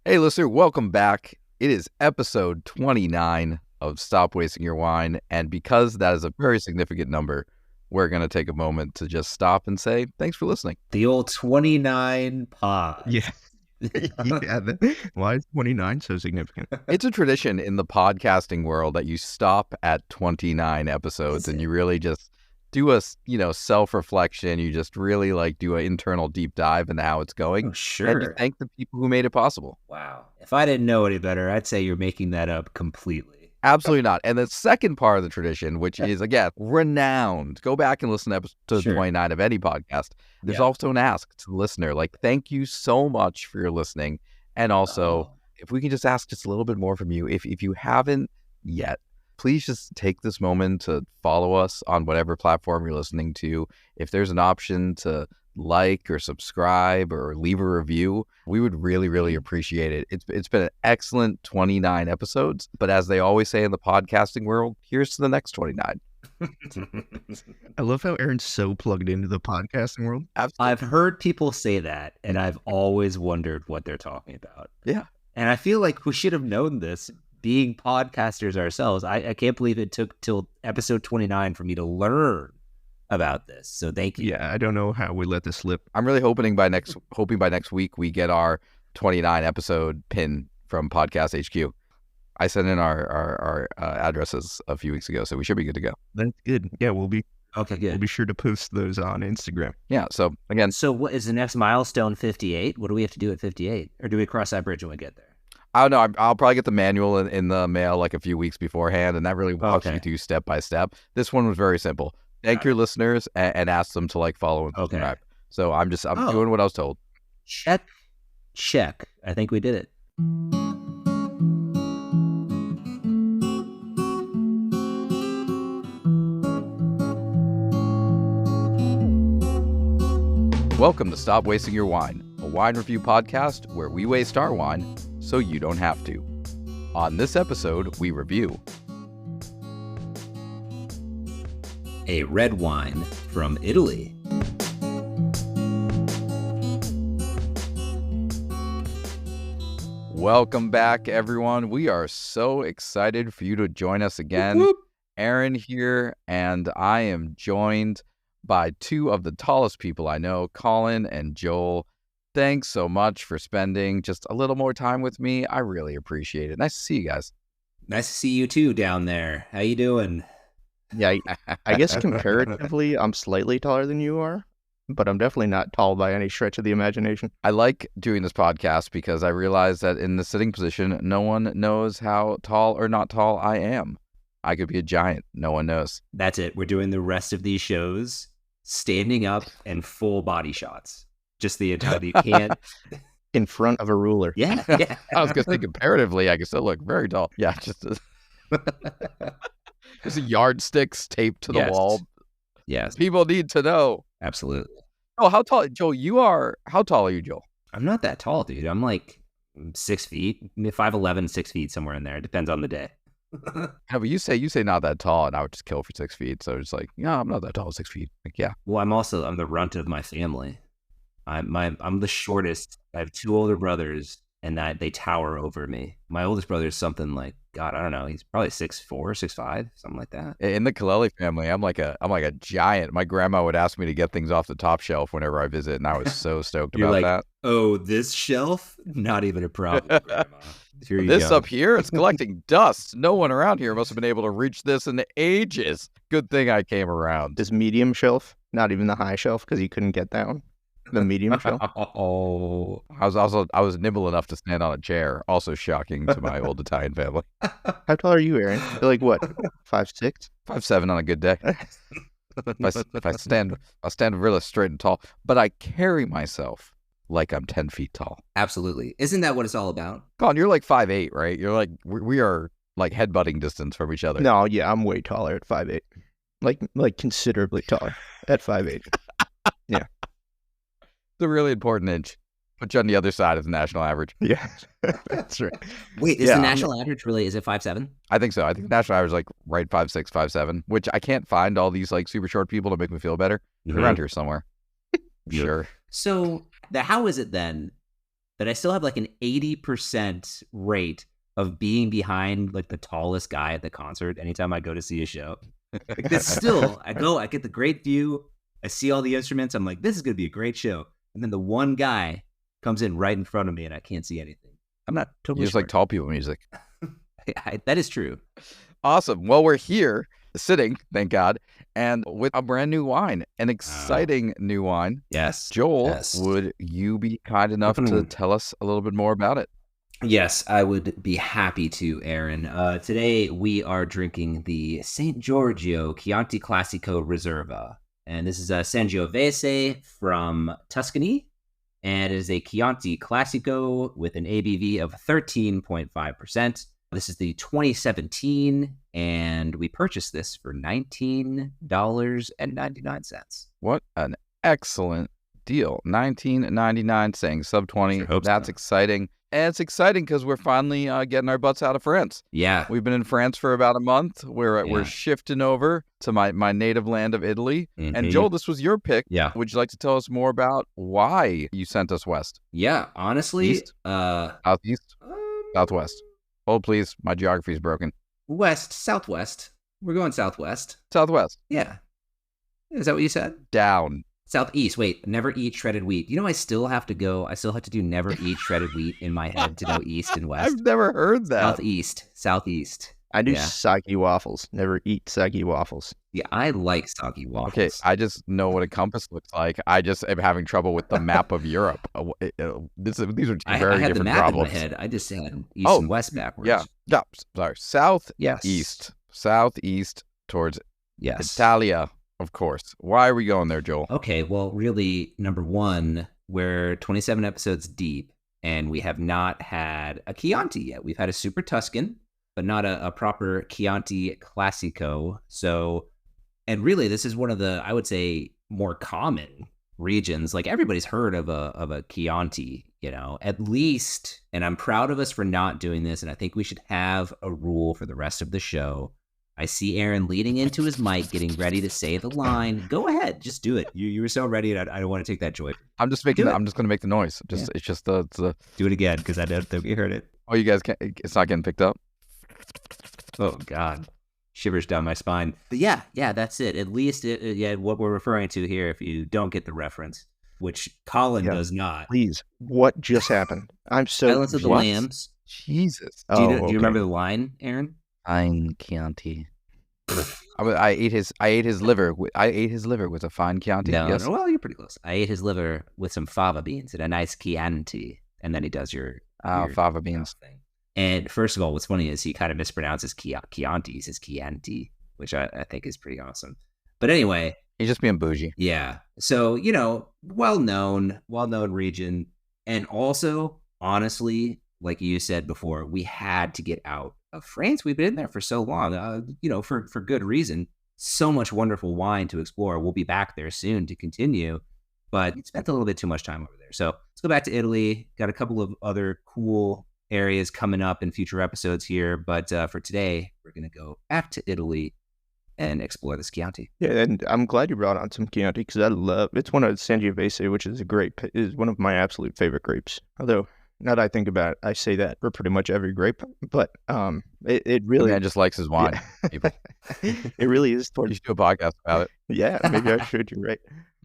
Hey, listener, welcome back. It is episode 29 of Stop Wasting Your Wine. And because that is a very significant number, we're going to take a moment to just stop and say thanks for listening. The old 29 pod. Yeah. Why is 29 so significant? It's a tradition in the podcasting world that you stop at 29 episodes and you really just do a, self-reflection. You just really do an internal deep dive into how it's going. Oh, sure. And to thank the people who made it possible. Wow. If I didn't know any better, I'd say you're making that up completely. Absolutely not. And the second part of the tradition, which is, again, renowned. Go back and listen to episode 29 of any podcast. There's also an ask to the listener, thank you so much for your listening. And also, if we can just ask just a little bit more from you, if you haven't yet, please just take this moment to follow us on whatever platform you're listening to. If there's an option to like or subscribe or leave a review, we would really, really appreciate it. It's been an excellent 29 episodes, but as they always say in the podcasting world, here's to the next 29. I love how Aaron's so plugged into the podcasting world. Absolutely. I've heard people say that, and I've always wondered what they're talking about. Yeah. And I feel like we should have known this, being podcasters ourselves. I can't believe it took till episode 29 for me to learn about this. So thank you. Yeah, I don't know how we let this slip. I'm really hoping by next week we get our 29 episode pin from Podcast HQ. I sent in our addresses a few weeks ago, so we should be good to go. That's good. Yeah, we'll be sure to post those on Instagram. Yeah. So again, so what is the next milestone? 58? What do we have to do at 58, or do we cross that bridge when we get there? I don't know. I'll probably get the manual in the mail a few weeks beforehand, and that really walks you through step by step. This one was very simple. Thank your listeners and ask them to follow and subscribe. So I'm doing what I was told. Check. I think we did it. Welcome to Stop Wasting Your Wine, a wine review podcast where we waste our wine so you don't have to. On this episode, we review a red wine from Italy. Welcome back, everyone. We are so excited for you to join us again. Whoop, whoop. Aaron here, and I am joined by two of the tallest people I know, Colin and Joel. Thanks so much for spending just a little more time with me. I really appreciate it. Nice to see you guys. Nice to see you too down there. How you doing? Yeah, I guess comparatively, I'm slightly taller than you are, but I'm definitely not tall by any stretch of the imagination. I like doing this podcast because I realize that in the sitting position, no one knows how tall or not tall I am. I could be a giant. No one knows. That's it. We're doing the rest of these shows standing up and full body shots. Just the entire, you can't. In front of a ruler. Yeah. I was going to say comparatively, I can still look very tall. Yeah, just a yardsticks taped to the wall. Yes. People need to know. Absolutely. Oh, how tall, Joel? How tall are you, Joel? I'm not that tall, dude. I'm 6 feet, 5'11", 6 feet, somewhere in there. It depends on the day. Yeah, but you say not that tall, and I would just kill for 6 feet. So it's I'm not that tall, 6 feet. Yeah. Well, I'm the runt of my family. I'm the shortest. I have two older brothers, and they tower over me. My oldest brother is something God, I don't know. He's probably 6'4", 6'5", something like that. In the Kaleli family, I'm like a giant. My grandma would ask me to get things off the top shelf whenever I visit, and I was so stoked about that. Oh, this shelf? Not even a problem, Grandma. This up here, it's collecting dust. No one around here must have been able to reach this in ages. Good thing I came around. This medium shelf, not even the high shelf, because you couldn't get down. The medium shelf. Oh, I was nimble enough to stand on a chair. Also shocking to my old Italian family. How tall are you, Aaron? You're what? 5'6"? 5'7" on a good day. If I stand really straight and tall, but I carry myself like I'm 10 feet tall. Absolutely. Isn't that what it's all about? Colin, you're 5'8", right? You're we are headbutting distance from each other. No, yeah, I'm way taller at 5'8". Like considerably taller at 5'8". Yeah. It's a really important inch. Put you on the other side of the national average. Yeah, that's right. Wait, is the national average really, is it 5'7"? I think so. I think the national average is right 5'6", 5'7", which I can't find all these super short people to make me feel better. They're around here somewhere. Sure. So how is it then but I still have like an 80% rate of being behind like the tallest guy at the concert anytime I go to see a show. Like that's still, I get the great view. I see all the instruments. I'm like, this is going to be a great show. And then the one guy comes in right in front of me and I can't see anything. I'm not totally You just like tall people music. That is true. Awesome. Well, we're here sitting, thank God, and with a brand new wine, an exciting new wine. Yes. Joel, would you be kind enough to tell us a little bit more about it? Yes, I would be happy to, Aaron. Today we are drinking the St. Giorgio Chianti Classico Riserva. And this is a Sangiovese from Tuscany. And it is a Chianti Classico with an ABV of 13.5%. This is the 2017, and we purchased this for $19.99. What an excellent deal. $19.99, saying sub 20. That's exciting. And it's exciting because we're finally getting our butts out of France. Yeah. We've been in France for about a month. We're shifting over to my native land of Italy. Mm-hmm. And Joel, this was your pick. Yeah. Would you like to tell us more about why you sent us west? Yeah, honestly. East? Southeast? Southwest. Hold, please. My geography is broken. Southwest. We're going southwest. Southwest. Yeah. Is that what you said? Down. Southeast. Wait, never eat shredded wheat. You know, I still have to do never eat shredded wheat in my head to know east and west. I've never heard that. Southeast. I do soggy waffles. Never eat soggy waffles. Yeah, I like soggy waffles. Okay, I just know what a compass looks like. I just am having trouble with the map of Europe. These are two very I had different the map problems. In my head. I just had east and west backwards. Yeah. Sorry. Southeast towards Italia, of course. Why are we going there, Joel? Okay, well, really, number one, we're 27 episodes deep, and we have not had a Chianti yet. We've had a Super Tuscan, but not a proper Chianti Classico. So, and really, this is one of the, I would say, more common regions. Like everybody's heard of a Chianti, at least. And I'm proud of us for not doing this. And I think we should have a rule for the rest of the show. I see Aaron leading into his mic, getting ready to say the line. Go ahead, just do it. You were so ready, and I don't want to take that joy. I'm just going to make the noise. It's just the. Do it again because I don't think we heard it. Oh, you guys can't. It's not getting picked up. Oh God, shivers down my spine. But yeah, that's it. At least what we're referring to here. If you don't get the reference, which Colin does not. Please, what just happened? I'm so. Silence of the Lambs. Jesus. Do you remember the line, Aaron? Fine Chianti. I ate his liver. I ate his liver with a fine Chianti. No, yes. Well, you're pretty close. I ate his liver with some fava beans and a nice Chianti, and then he does your fava beans thing. And first of all, what's funny is he kind of mispronounces Chianti. He says Chianti, which I think is pretty awesome. But anyway, he's just being bougie. Yeah. So well-known region, and also honestly, like you said before, we had to get out of France. We've been in there for so long, for good reason. So much wonderful wine to explore. We'll be back there soon to continue, but we spent a little bit too much time over there. So let's go back to Italy. Got a couple of other cool areas coming up in future episodes here, but for today, we're going to go back to Italy and explore this Chianti. Yeah, and I'm glad you brought on some Chianti because it's one of Sangiovese, which is a grape, is one of my absolute favorite grapes. Although, now that I think about it, I say that for pretty much every grape, but it really... The man just likes his wine, people. It really is. You should do a podcast about it. Yeah, maybe I should. You're right.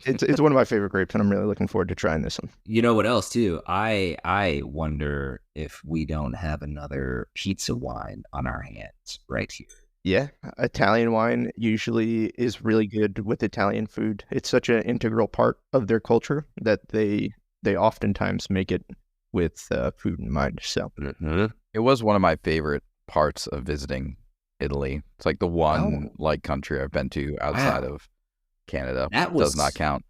It's one of my favorite grapes, and I'm really looking forward to trying this one. You know what else, too? I wonder if we don't have another pizza wine on our hands right here. Yeah, Italian wine usually is really good with Italian food. It's such an integral part of their culture that they oftentimes make it with food in mind. So it was one of my favorite parts of visiting Italy. It's like the one country I've been to outside of Canada. That does not count.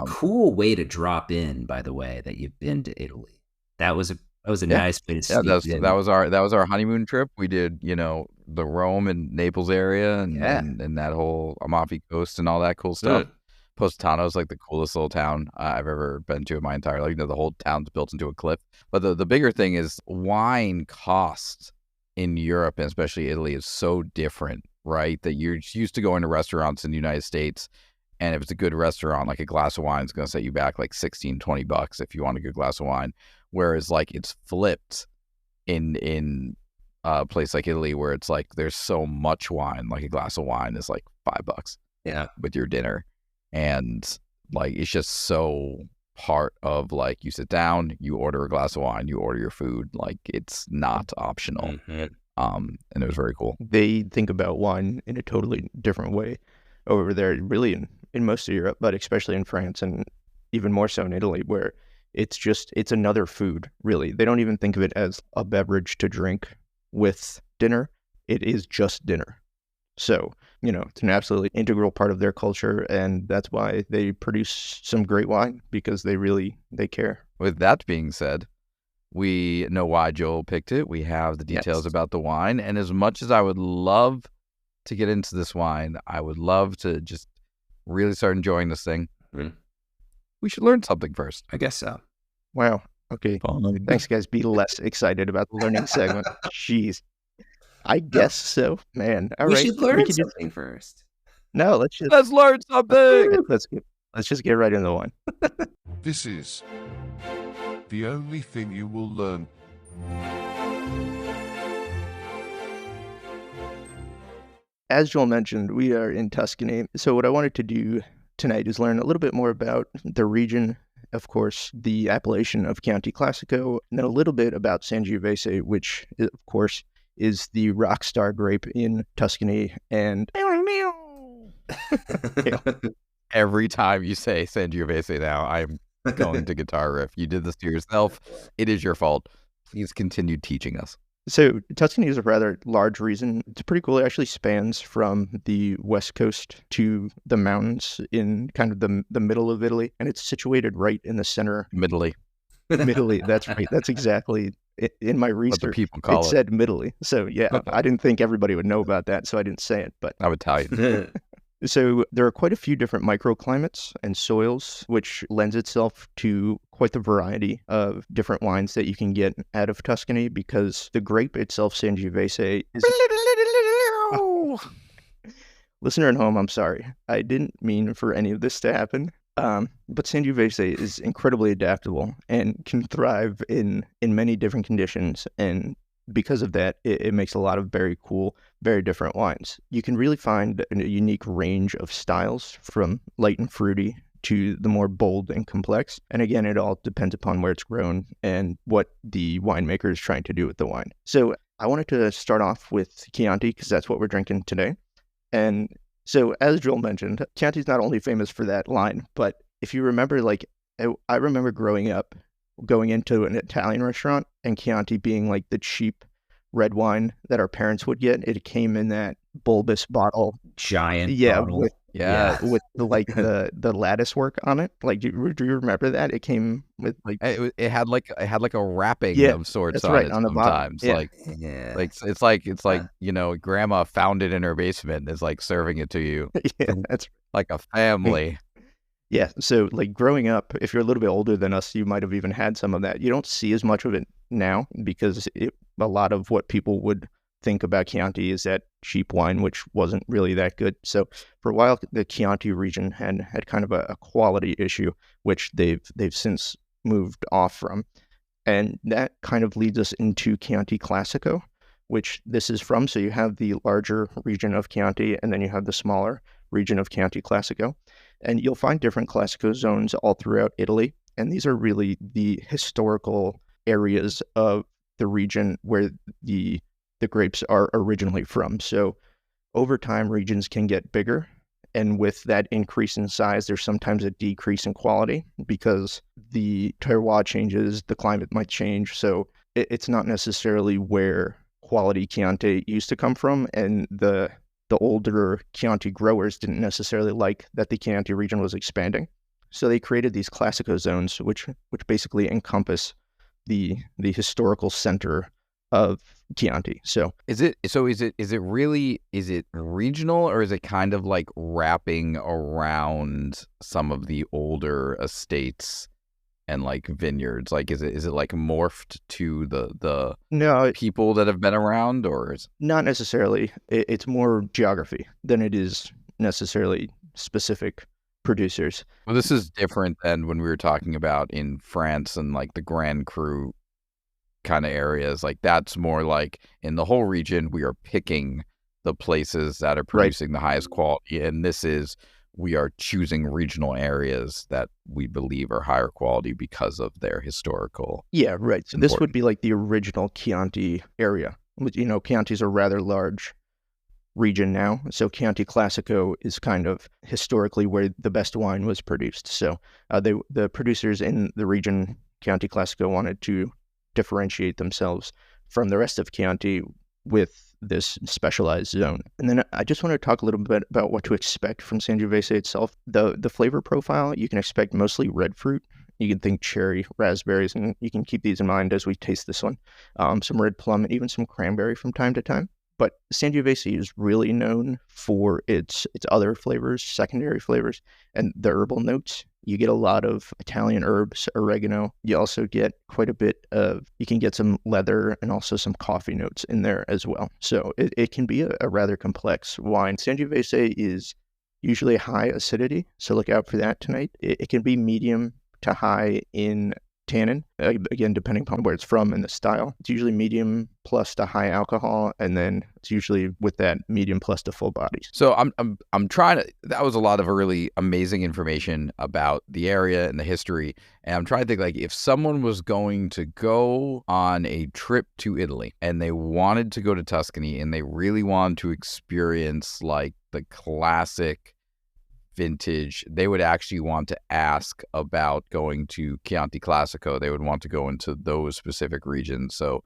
Cool way to drop in, by the way, that you've been to Italy. That was a nice way to that was our honeymoon trip. We did the Rome and Naples area and that whole Amalfi Coast and all that cool stuff. Positano is like the coolest little town I've ever been to in my entire life. The whole town's built into a cliff. But the bigger thing is wine cost in Europe, and especially Italy, is so different, right? That you're used to going to restaurants in the United States And if it's a good restaurant, like a glass of wine is going to set you back like $16-20 if you want a good glass of wine. Whereas like it's flipped in a place like Italy where it's like there's so much wine, like a glass of wine is like $5 with your dinner. And like it's just so part of like you sit down, you order a glass of wine, you order your food, like it's not optional. And it was very cool. They think about wine in a totally different way over there, really in most of Europe, but especially in France and even more so in Italy, where it's another food, really. They don't even think of it as a beverage to drink with dinner. It is just dinner. So, it's an absolutely integral part of their culture, and that's why they produce some great wine, because they care. With that being said, we know why Joel picked it. We have the details about the wine, and as much as I would love to get into this wine, I would love to just really start enjoying this thing. We should learn something first. I guess so. Wow. Okay. Thanks, guys. Be less excited about the learning segment. Jeez. I guess so, man. All right. We should learn something first. No, let's learn something. Let's just get right into the wine. This is the only thing you will learn. As Joel mentioned, we are in Tuscany. So what I wanted to do tonight is learn a little bit more about the region, of course, the appellation of Chianti Classico, and then a little bit about Sangiovese, which, of course, is the rock star grape in Tuscany. And every time you say Sangiovese now, I'm going to guitar riff. You did this to yourself. It is your fault. Please continue teaching us. So Tuscany is a rather large region. It's pretty cool. It actually spans from the west coast to the mountains in kind of the middle of Italy, and it's situated right in the center. Middly. That's right. That's exactly in my research. What the people call it. It said Middly. So yeah, I didn't think everybody would know about that, so I didn't say it. But I'm Italian. So there are quite a few different microclimates and soils, which lends itself to quite the variety of different wines that you can get out of Tuscany, because the grape itself, Sangiovese, is... Listener at home, I'm sorry. I didn't mean for any of this to happen. But Sangiovese is incredibly adaptable and can thrive in many different conditions, and because of that, it makes a lot of very cool, very different wines. You can really find a unique range of styles, from light and fruity to the more bold and complex. And again, it all depends upon where it's grown and what the winemaker is trying to do with the wine. So I wanted to start off with Chianti, because that's what we're drinking today. And so, as Joel mentioned, Chianti's not only famous for that line, but if you remember, like, I remember growing up, going into an Italian restaurant and Chianti being like the cheap red wine that our parents would get. It came in that bulbous bottle, giant bottle. with the lattice work on it. Like, do you remember that? It came with like it had like a wrapping of sorts on it on the bottom. It's like grandma found it in her basement, is like serving it to you. Yeah, that's like a family. Yeah, so like growing up, if you're a little bit older than us, you might have even had some of that. You don't see as much of it now, because a lot of what people would think about Chianti is that cheap wine, which wasn't really that good. So for a while, the Chianti region had kind of a quality issue, which they've since moved off from. And that kind of leads us into Chianti Classico, which this is from. So you have the larger region of Chianti, and then you have the smaller region of Chianti Classico. And you'll find different Classico zones all throughout Italy. And these are really the historical areas of the region where the grapes are originally from. So over time, regions can get bigger. And with that increase in size, there's sometimes a decrease in quality, because the terroir changes, the climate might change. So it's not necessarily where quality Chianti used to come from. And the older Chianti growers didn't necessarily like that the Chianti region was expanding. So they created these Classico zones, which basically encompass the historical center of Chianti. So is it regional, or is it kind of like wrapping around some of the older estates and like vineyards? Like, is it like morphed to the people that have been around, or is... Not necessarily. It's more geography than it is necessarily specific producers. Well, this is different than when we were talking about in France and like the Grand Cru kind of areas. Like that's more like in the whole region, we are picking the places that are producing the highest quality. And this is, we are choosing regional areas that we believe are higher quality because of their historical. Yeah, right. So this would be like the original Chianti area. You know, Chianti's a rather large region now. So Chianti Classico is kind of historically where the best wine was produced. So the producers in the region, Chianti Classico, wanted to differentiate themselves from the rest of Chianti with this specialized zone. And then I just want to talk a little bit about what to expect from Sangiovese itself. The flavor profile, you can expect mostly red fruit. You can think cherry, raspberries, and you can keep these in mind as we taste this one. Some red plum and even some cranberry from time to time. But Sangiovese is really known for its other flavors, secondary flavors, and the herbal notes. You get a lot of Italian herbs, oregano. You also get quite a bit of, you can get some leather and also some coffee notes in there as well. So it can be a rather complex wine. Sangiovese is usually high acidity, so look out for that tonight. It can be medium to high in tannin, again, depending upon where it's from and the style. It's usually medium plus to high alcohol, and then it's usually with that medium plus to full bodies. So I'm trying to, that was a lot of really amazing information about the area and the history. And I'm trying to think, like, if someone was going to go on a trip to Italy and they wanted to go to Tuscany and they really wanted to experience like the classic vintage, they would actually want to ask about going to Chianti Classico. They would want to go into those specific regions. So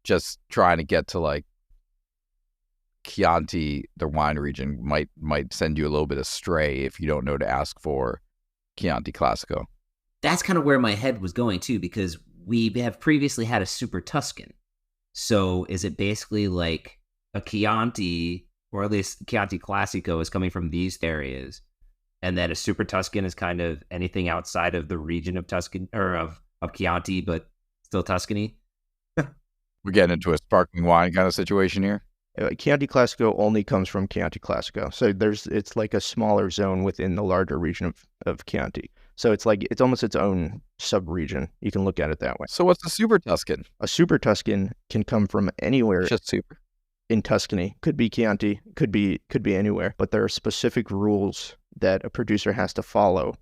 just trying to get to like Chianti, the wine region, might send you a little bit astray if you don't know to ask for Chianti Classico. That's kind of where my head was going too, because we have previously had a Super Tuscan. So is it basically like a Chianti, or at least Chianti Classico is coming from these areas, and that a Super Tuscan is kind of anything outside of the region of Tuscany, or of Chianti, but still Tuscany? We're getting into a sparkling wine kind of situation here. Chianti Classico only comes from Chianti Classico. So it's like a smaller zone within the larger region of Chianti. So it's almost its own sub-region. You can look at it that way. So what's a Super Tuscan? A Super Tuscan can come from anywhere. Just super. In Tuscany. Could be Chianti, could be anywhere. But there are specific rules that a producer has to follow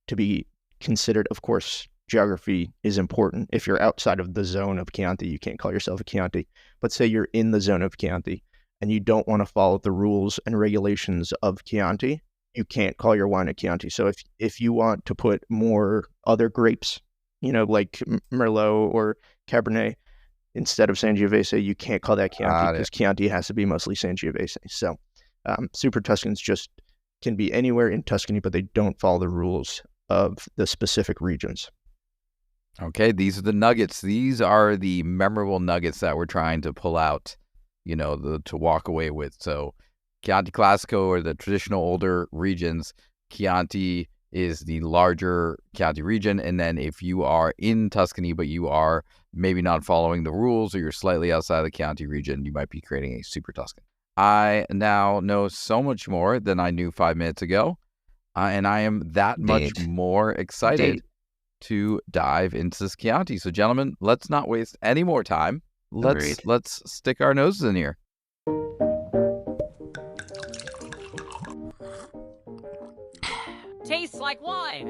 to be considered. Of course, geography is important. If you're outside of the zone of Chianti, you can't call yourself a Chianti. But say you're in the zone of Chianti and you don't want to follow the rules and regulations of Chianti, you can't call your wine a Chianti. So if you want to put more other grapes, you know, like Merlot or Cabernet, instead of Sangiovese, you can't call that Chianti, because Chianti has to be mostly Sangiovese. So Super Tuscans just can be anywhere in Tuscany, but they don't follow the rules of the specific regions. Okay, these are the nuggets. These are the memorable nuggets that we're trying to pull out, you know, to walk away with. So Chianti Classico are the traditional older regions. Chianti is the larger Chianti region. And then if you are in Tuscany, but you are maybe not following the rules, or you're slightly outside the Chianti region, you might be creating a Super Tuscan. I now know so much more than I knew 5 minutes ago. And I am that much more excited to dive into this Chianti. So gentlemen, let's not waste any more time. Let's stick our noses in here. Tastes like wine.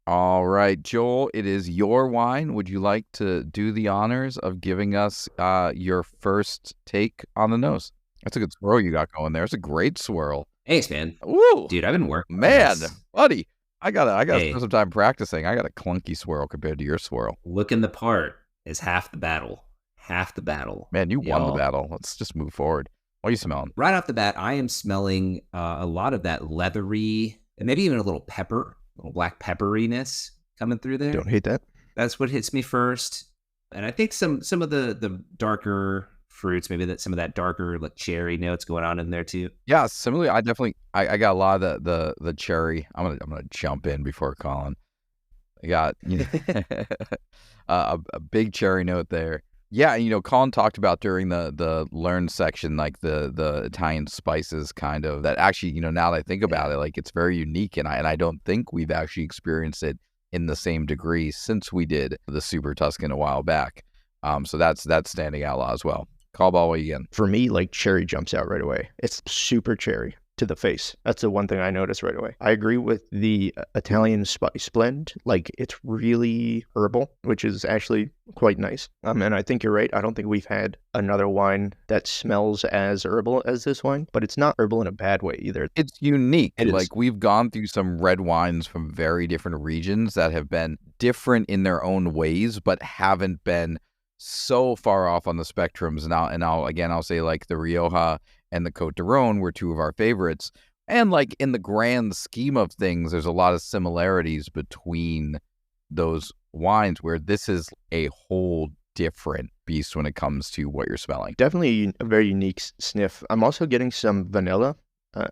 All right, Joel, it is your wine. Would you like to do the honors of giving us your first take on the nose? That's a good swirl you got going there. It's a great swirl. Thanks, man. Woo! Dude, I've been working. Man, buddy, I gotta spend some time practicing. I got a clunky swirl compared to your swirl. Looking the part is half the battle. Half the battle. Man, you won the battle. Let's just move forward. What are you smelling? Right off the bat, I am smelling a lot of that leathery, and maybe even a little pepper, a little black pepperiness coming through there. Don't hate that. That's what hits me first. And I think some of the darker fruits, maybe some of that darker like cherry notes going on in there too. Yeah, similarly, I got a lot of the cherry. I'm gonna jump in before Colin. I got a big cherry note there. Yeah, Colin talked about during the learn section, like the Italian spices kind of that actually, now that I think about it, like it's very unique, and I don't think we've actually experienced it in the same degree since we did the Super Tuscan a while back. So that's standing out a lot as well. Call again. For me, like cherry jumps out right away. It's super cherry to the face. That's the one thing I noticed right away. I agree with the Italian spice blend. Like it's really herbal, which is actually quite nice. And I think you're right. I don't think we've had another wine that smells as herbal as this wine, but it's not herbal in a bad way either. It's unique. It is. Like we've gone through some red wines from very different regions that have been different in their own ways, but haven't been so far off on the spectrums. And I'll say like the Rioja and the Côte d'Rône were two of our favorites. And like in the grand scheme of things, there's a lot of similarities between those wines where this is a whole different beast when it comes to what you're smelling. Definitely a very unique sniff. I'm also getting some vanilla.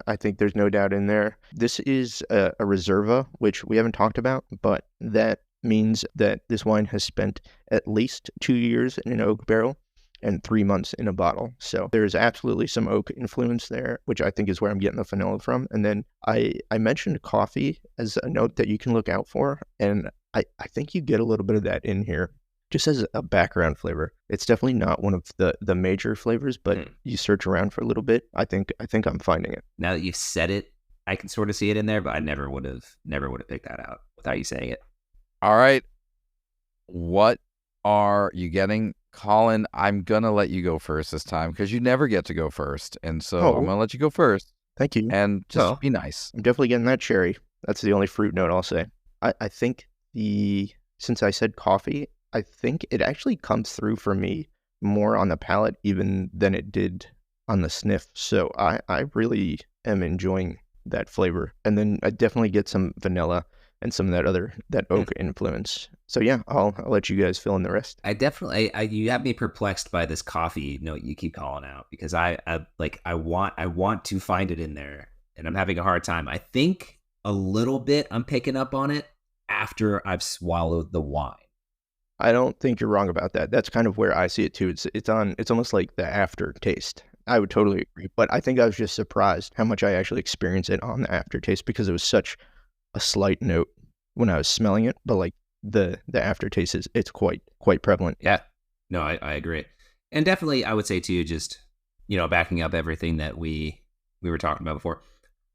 I think there's no doubt in there. This is a Reserva, which we haven't talked about, but that means that this wine has spent at least 2 years in an oak barrel and 3 months in a bottle. So there's absolutely some oak influence there, which I think is where I'm getting the vanilla from. And then I mentioned coffee as a note that you can look out for. And I think you get a little bit of that in here just as a background flavor. It's definitely not one of the major flavors, but you search around for a little bit. I think I'm finding it. Now that you've said it, I can sort of see it in there, but I never would have picked that out without you saying it. All right. What are you getting? Colin, I'm going to let you go first this time because you never get to go first. And so I'm going to let you go first. Thank you. And just be nice. I'm definitely getting that cherry. That's the only fruit note I'll say. I think since I said coffee, I think it actually comes through for me more on the palate even than it did on the sniff. So I really am enjoying that flavor. And then I definitely get some vanilla and some of that oak influence. So yeah, I'll let you guys fill in the rest. You have me perplexed by this coffee note you keep calling out because I want to find it in there and I'm having a hard time. I think a little bit I'm picking up on it after I've swallowed the wine. I don't think you're wrong about that. That's kind of where I see it too. It's almost like the aftertaste. I would totally agree, but I think I was just surprised how much I actually experienced it on the aftertaste because it was such a slight note when I was smelling it, but like the aftertaste it's quite prevalent. Yeah, no, I agree, and definitely I would say too, just backing up everything that we were talking about before.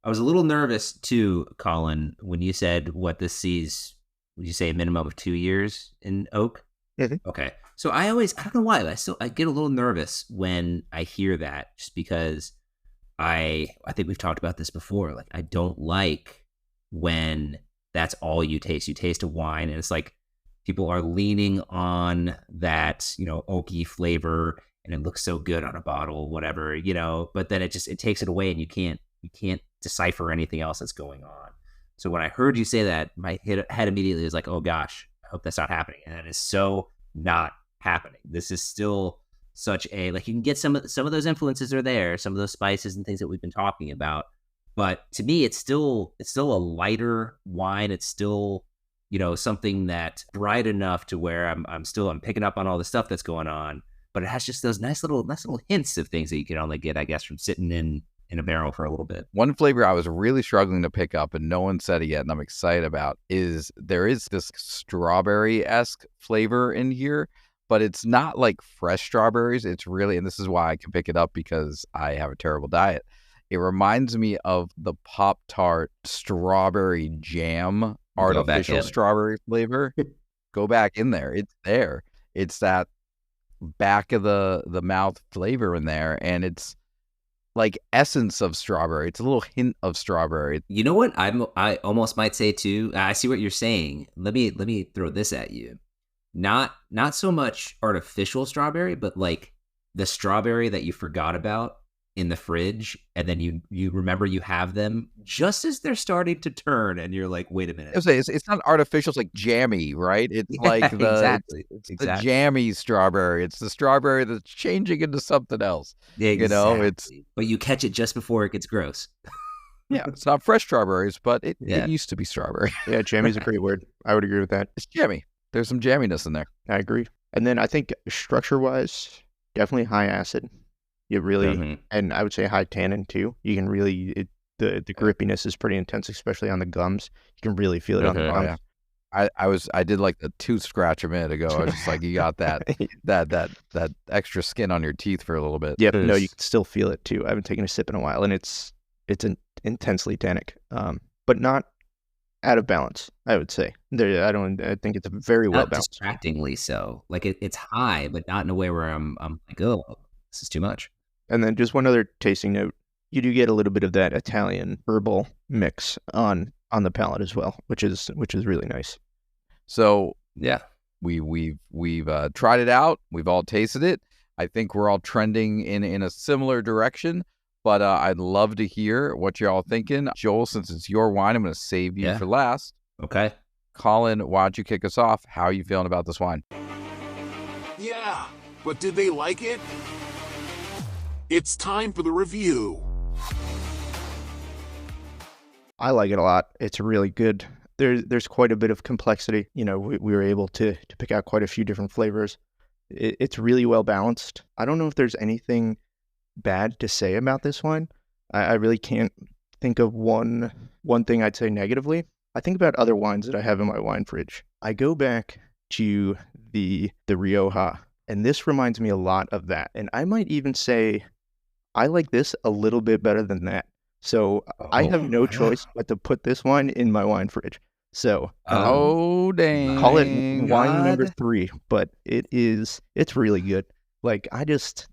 I was a little nervous too, Colin, when you said what this sees. Would you say a minimum of 2 years in oak? Mm-hmm. Okay, so I don't know why, but I get a little nervous when I hear that, just because I think we've talked about this before. Like I don't like when that's all you taste. You taste a wine and it's like people are leaning on that, oaky flavor and it looks so good on a bottle, whatever, but then it takes it away and you can't decipher anything else that's going on. So when I heard you say that, my head immediately was like, oh gosh, I hope that's not happening. And that is so not happening. This is still such a, like, you can get some of those influences are there, some of those spices and things that we've been talking about. But to me, it's still a lighter wine. It's still, something that's bright enough to where I'm picking up on all the stuff that's going on. But it has just those nice little hints of things that you can only get, I guess, from sitting in a barrel for a little bit. One flavor I was really struggling to pick up and no one said it yet and I'm excited about is there is this strawberry-esque flavor in here, but it's not like fresh strawberries. It's really, and this is why I can pick it up because I have a terrible diet. It reminds me of the Pop-Tart strawberry jam, artificial strawberry flavor. Go back in there. It's there. It's that back of the mouth flavor in there, and it's like essence of strawberry. It's a little hint of strawberry. You know what? I almost might say too. I see what you're saying. Let me throw this at you. Not so much artificial strawberry, but like the strawberry that you forgot about in the fridge, and then you remember you have them just as they're starting to turn, and you're like, wait a minute. It's not artificial. It's like jammy, right? It's like exactly. The jammy strawberry. It's the strawberry that's changing into something else. Exactly. But you catch it just before it gets gross. Yeah, it's not fresh strawberries, but it used to be strawberry. Yeah, jammy's a great word. I would agree with that. It's jammy. There's some jamminess in there. I agree. And then I think structure-wise, definitely high acid. You really, Mhm. and I would say high tannin too. You can really, the grippiness is pretty intense, especially on the gums. You can really feel it on the Mhm. Oh gums. yeah. I did like the tooth scratch a minute ago. I was just like, you got that extra skin on your teeth for a little bit. Yep, no, you Yes. can still feel it too. I haven't taken a sip in a while, and it's intensely tannic, but not out of balance. I would say I think it's very well Not balanced. distractingly so. Like it's high, but not in a way where I'm like, oh, this is too much. And then just one other tasting note: you do get a little bit of that Italian herbal mix on the palate as well, which is really nice. So Yeah. we've tried it out. We've all tasted it. I think we're all trending in a similar direction. But I'd love to hear what you're all thinking. Joel, since it's your wine, I'm going to save you Yeah. for last. Okay. Colin, why don't you kick us off? How are you feeling about this wine? Yeah, but did they like it? It's time for the review. I like it a lot. It's really good. There's quite a bit of complexity. You know, we were able to pick out quite a few different flavors. It's really well balanced. I don't know if there's anything bad to say about this wine. I really can't think of one thing I'd say negatively. I think about other wines that I have in my wine fridge. I go back to the Rioja, and this reminds me a lot of that. And I might even say I like this a little bit better than that. So I have no choice but to put this wine in my wine fridge. So Oh, dang. call it wine number God. 3, but it's really good. Like This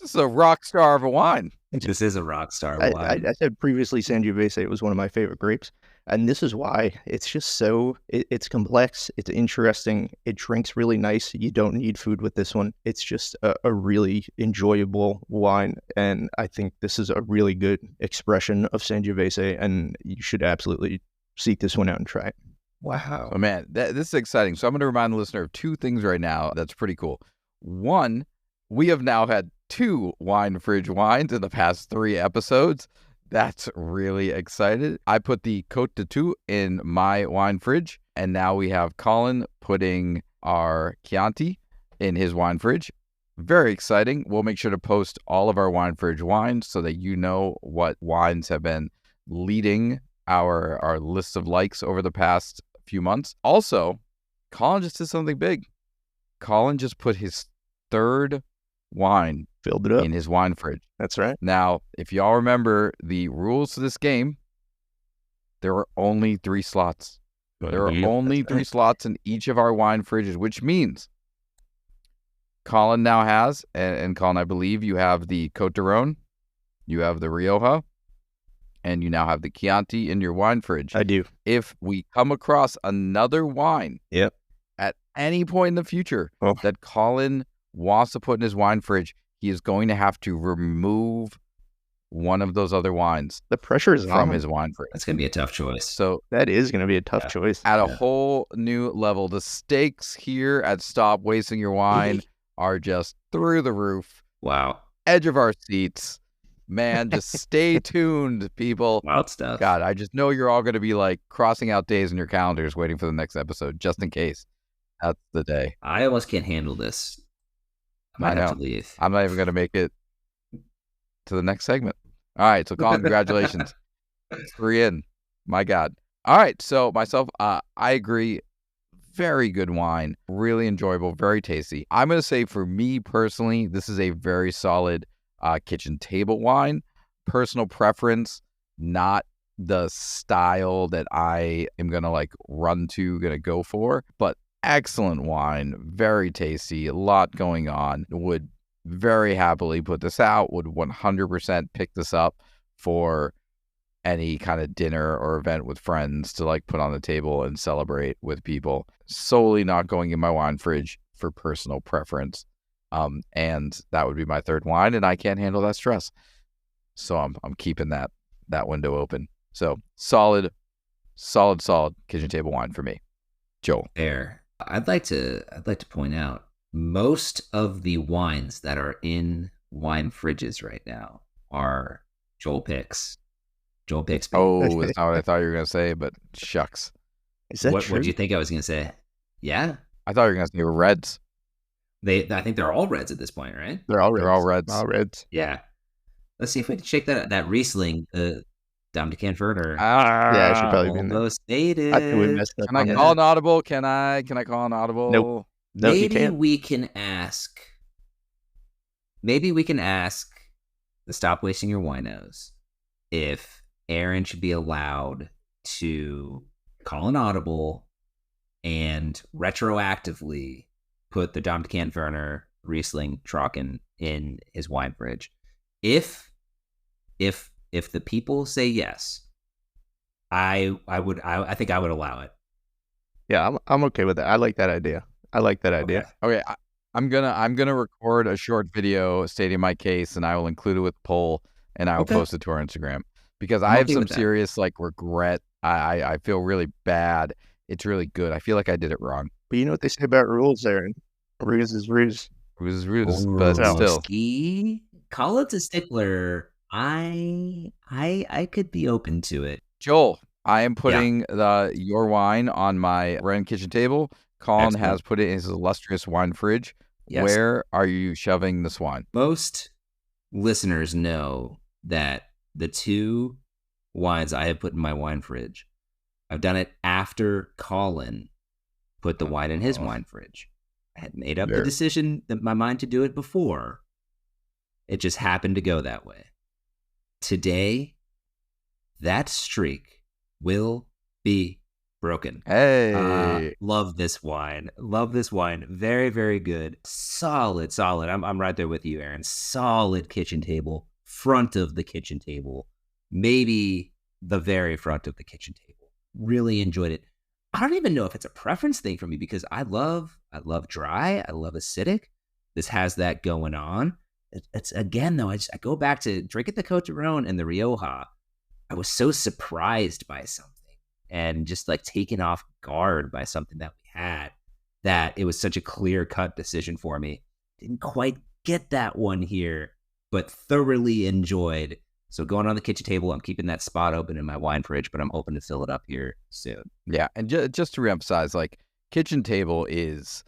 is a rock star of a wine. This is a rock star I wine. said previously Sangiovese was one of my favorite grapes, and this is why. It's just so it's complex, it's interesting, it drinks really nice. You don't need food with this one. It's just a really enjoyable wine, and I think this is a really good expression of Sangiovese, and you should absolutely seek this one out and try it. Wow. Oh, man, this is exciting. So I'm going to remind the listener of 2 things right now. That's pretty cool. One, we have now had 2 wine fridge wines in the past 3 episodes. That's really excited. I put the Côte de Tout in my wine fridge, and now we have Colin putting our Chianti in his wine fridge. Very exciting. We'll make sure to post all of our wine fridge wines so that you know what wines have been leading our list of likes over the past few months. Also, Colin just did something big. Colin just put his 3rd wine Filled it up. in his wine fridge. That's right. Now, if y'all remember the rules to this game, there are only 3 slots. There are only 3 slots in each of our wine fridges, which means Colin now has, and Colin, I believe you have the Côte de Rhône, you have the Rioja, and you now have the Chianti in your wine fridge. I do. If we come across another wine Yep. at any point in the future Oh. that Colin wants to put in his wine fridge, he is going to have to remove one of those other wines The pressure is from on. his wine fridge. That's gonna be a tough choice. So That is going to be a tough choice. at a whole new level, the stakes here at Stop Wasting Your Wine are just through the roof, Wow. edge of our seats. Man, just stay tuned, people. Wild stuff. God, I just know you're all going to be like crossing out days in your calendars waiting for the next episode, just in case. That's the day. I almost can't handle this. I might I have know. to leave. I'm not even going to make it to the next segment. All right, so Colin, congratulations. 3 in. My God. All right, so myself, I agree. Very good wine. Really enjoyable. Very tasty. I'm going to say for me personally, this is a very solid kitchen table wine. Personal preference, not the style that I am going to like run to, going to go for, but excellent wine. Very tasty. A lot going on. Would very happily put this out. Would 100% pick this up for any kind of dinner or event with friends to like put on the table and celebrate with people. Solely not going in my wine fridge for personal preference. And that would be my 3rd wine, and I can't handle that stress. So I'm keeping that window open. So solid kitchen table wine for me. Joel. Fair. I'd like to point out most of the wines that are in wine fridges right now are Joel picks. Joel picks. Oh, that's not what I thought you were going to say, but shucks. Is that what true? do you think I was going to say? Yeah. I thought you were going to say reds. I think they're all reds at this point, right? They're all reds. All reds. Yeah. Let's see if we can shake that Riesling, the Dom de Canford. Yeah, it should probably be in there. Almost stated. I think we messed up. Can I call an audible? Can I call an audible? Nope. No, you Maybe can't. we can ask the Stop Wasting Your Winos if Aaron should be allowed to call an audible and retroactively put the Dom de Canford Riesling Trocken in his wine fridge. If the people say yes, I think I would allow it. Yeah, I'm okay with that. I like that idea. Okay, I'm gonna record a short video stating my case, and I will include it with the poll, and I will post it to our Instagram because I have some serious regret. I feel really bad. It's really good. I feel like I did it wrong. But you know what they say about rules, Aaron? Ruse is ruse. Ruse is ruse, but still. Colin's a stickler. I could be open to it. Joel, I am putting your wine on my Ren kitchen table. Colin has put it in his illustrious wine fridge. Yes. Where are you shoving this wine? Most listeners know that the two wines I have put in my wine fridge, I've done it after Colin put the wine in his wine fridge. I had made up the decision in my mind to do it before. It just happened to go that way. Today, that streak will be broken. Hey. Love this wine. Very, very good. Solid. I'm right there with you, Aaron. Solid kitchen table. Front of the kitchen table. Maybe the very front of the kitchen table. Really enjoyed it. I don't even know if it's a preference thing for me because I love dry. I love acidic. This has that going on. It's again though. I go back to drinking the Cotarone and the Rioja. I was so surprised by something and just taken off guard by something that we had that it was such a clear-cut decision for me. Didn't quite get that one here, but thoroughly enjoyed. So going on the kitchen table, I'm keeping that spot open in my wine fridge, but I'm hoping to fill it up here soon. Yeah, and just to reemphasize, kitchen table is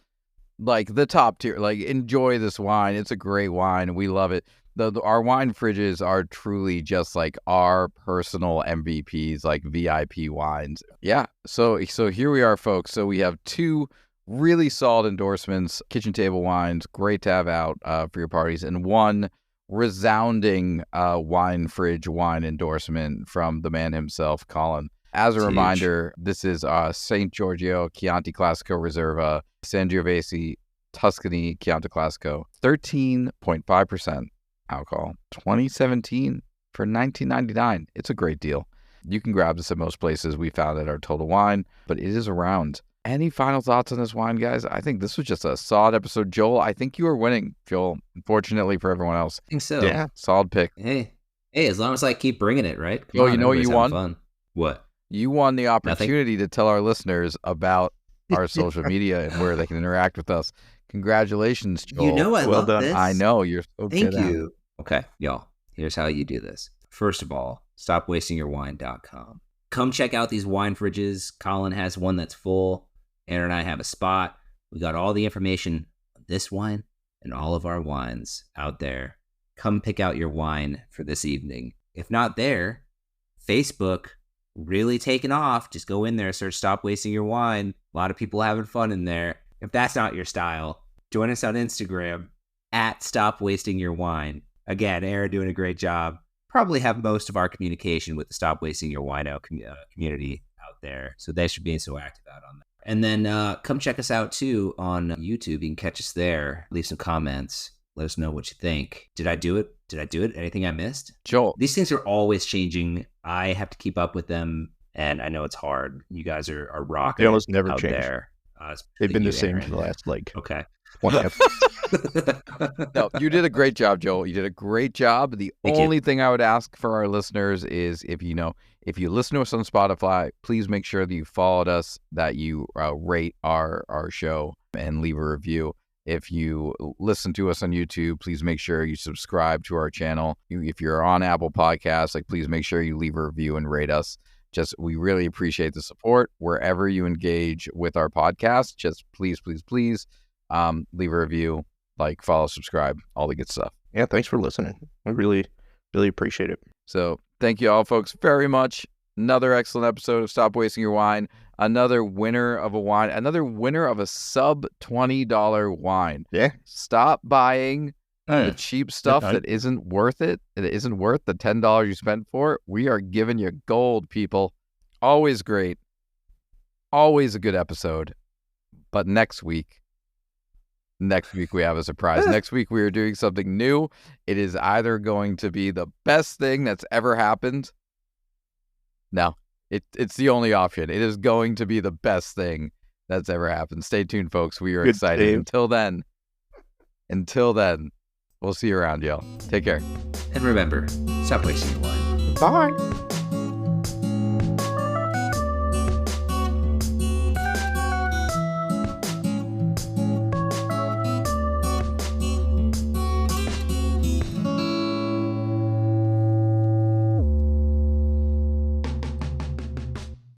the top tier. Enjoy this wine. It's a great wine. We love it. Our wine fridges are truly just our personal MVPs, VIP wines. Yeah. So here we are, folks. So we have two really solid endorsements, kitchen table wines, great to have out for your parties, and one resounding wine fridge wine endorsement from the man himself, Colin. As a reminder, this is St. Giorgio Chianti Classico Riserva, Sangiovese, Tuscany Chianti Classico, 13.5% alcohol, 2017 for $19.99. It's a great deal. You can grab this at most places. We found it at our Total Wine, but it is around. Any final thoughts on this wine, guys? I think this was just a solid episode. Joel, I think you are winning, Joel. Unfortunately for everyone else. I think so. Yeah, solid pick. Hey, as long as I keep bringing it, right? Well, you know what you won? Fun. What? You won the opportunity to tell our listeners about our social media and where they can interact with us. Congratulations, Joel. You know I love this. I know. You're so good. Thank you. Okay, y'all. Here's how you do this. First of all, stopwastingyourwine.com. Come check out these wine fridges. Colin has one that's full. Aaron and I have a spot. We got all the information on this wine and all of our wines out there. Come pick out your wine for this evening. If not there, Facebook really taking off. Just go in there, search Stop Wasting Your Wine. A lot of people having fun in there. If that's not your style, join us on Instagram at Stop Wasting Your Wine. Again, Aaron doing a great job. Probably have most of our communication with the Stop Wasting Your Wino community out there. So they should be so active out on that. And then come check us out too on YouTube. You can catch us there. Leave some comments. Let us know what you think. Did I do it? Anything I missed? Joel. These things are always changing. I have to keep up with them. And I know it's hard. You guys are rocking. They almost never out change. There. They've been the same for the last okay. 20 No, you did a great job, Joel. You did a great job. The only thing I would ask for our listeners is if you listen to us on Spotify, please make sure that you followed us, that you rate our show and leave a review. If you listen to us on YouTube, please make sure you subscribe to our channel. If you're on Apple Podcasts, please make sure you leave a review and rate us. we really appreciate the support wherever you engage with our podcast. Just please, please, please leave a review, like, follow, subscribe, all the good stuff. Yeah, thanks for listening. I really, really appreciate it. So thank you all, folks, very much. Another excellent episode of Stop Wasting Your Wine. Another winner of a wine. Another winner of a sub $20 wine. Yeah. Stop buying the cheap stuff that isn't worth it. It isn't worth the $10 you spent for it. We are giving you gold, people. Always great. Always a good episode. But next week we have a surprise. Next week we are doing something new. It is either going to be the best thing that's ever happened. No, it's the only option. It is going to be the best thing that's ever happened. Stay tuned, folks. We are excited. Day. Until then, we'll see you around, y'all. Take care. And remember, stop wasting your wine. Bye.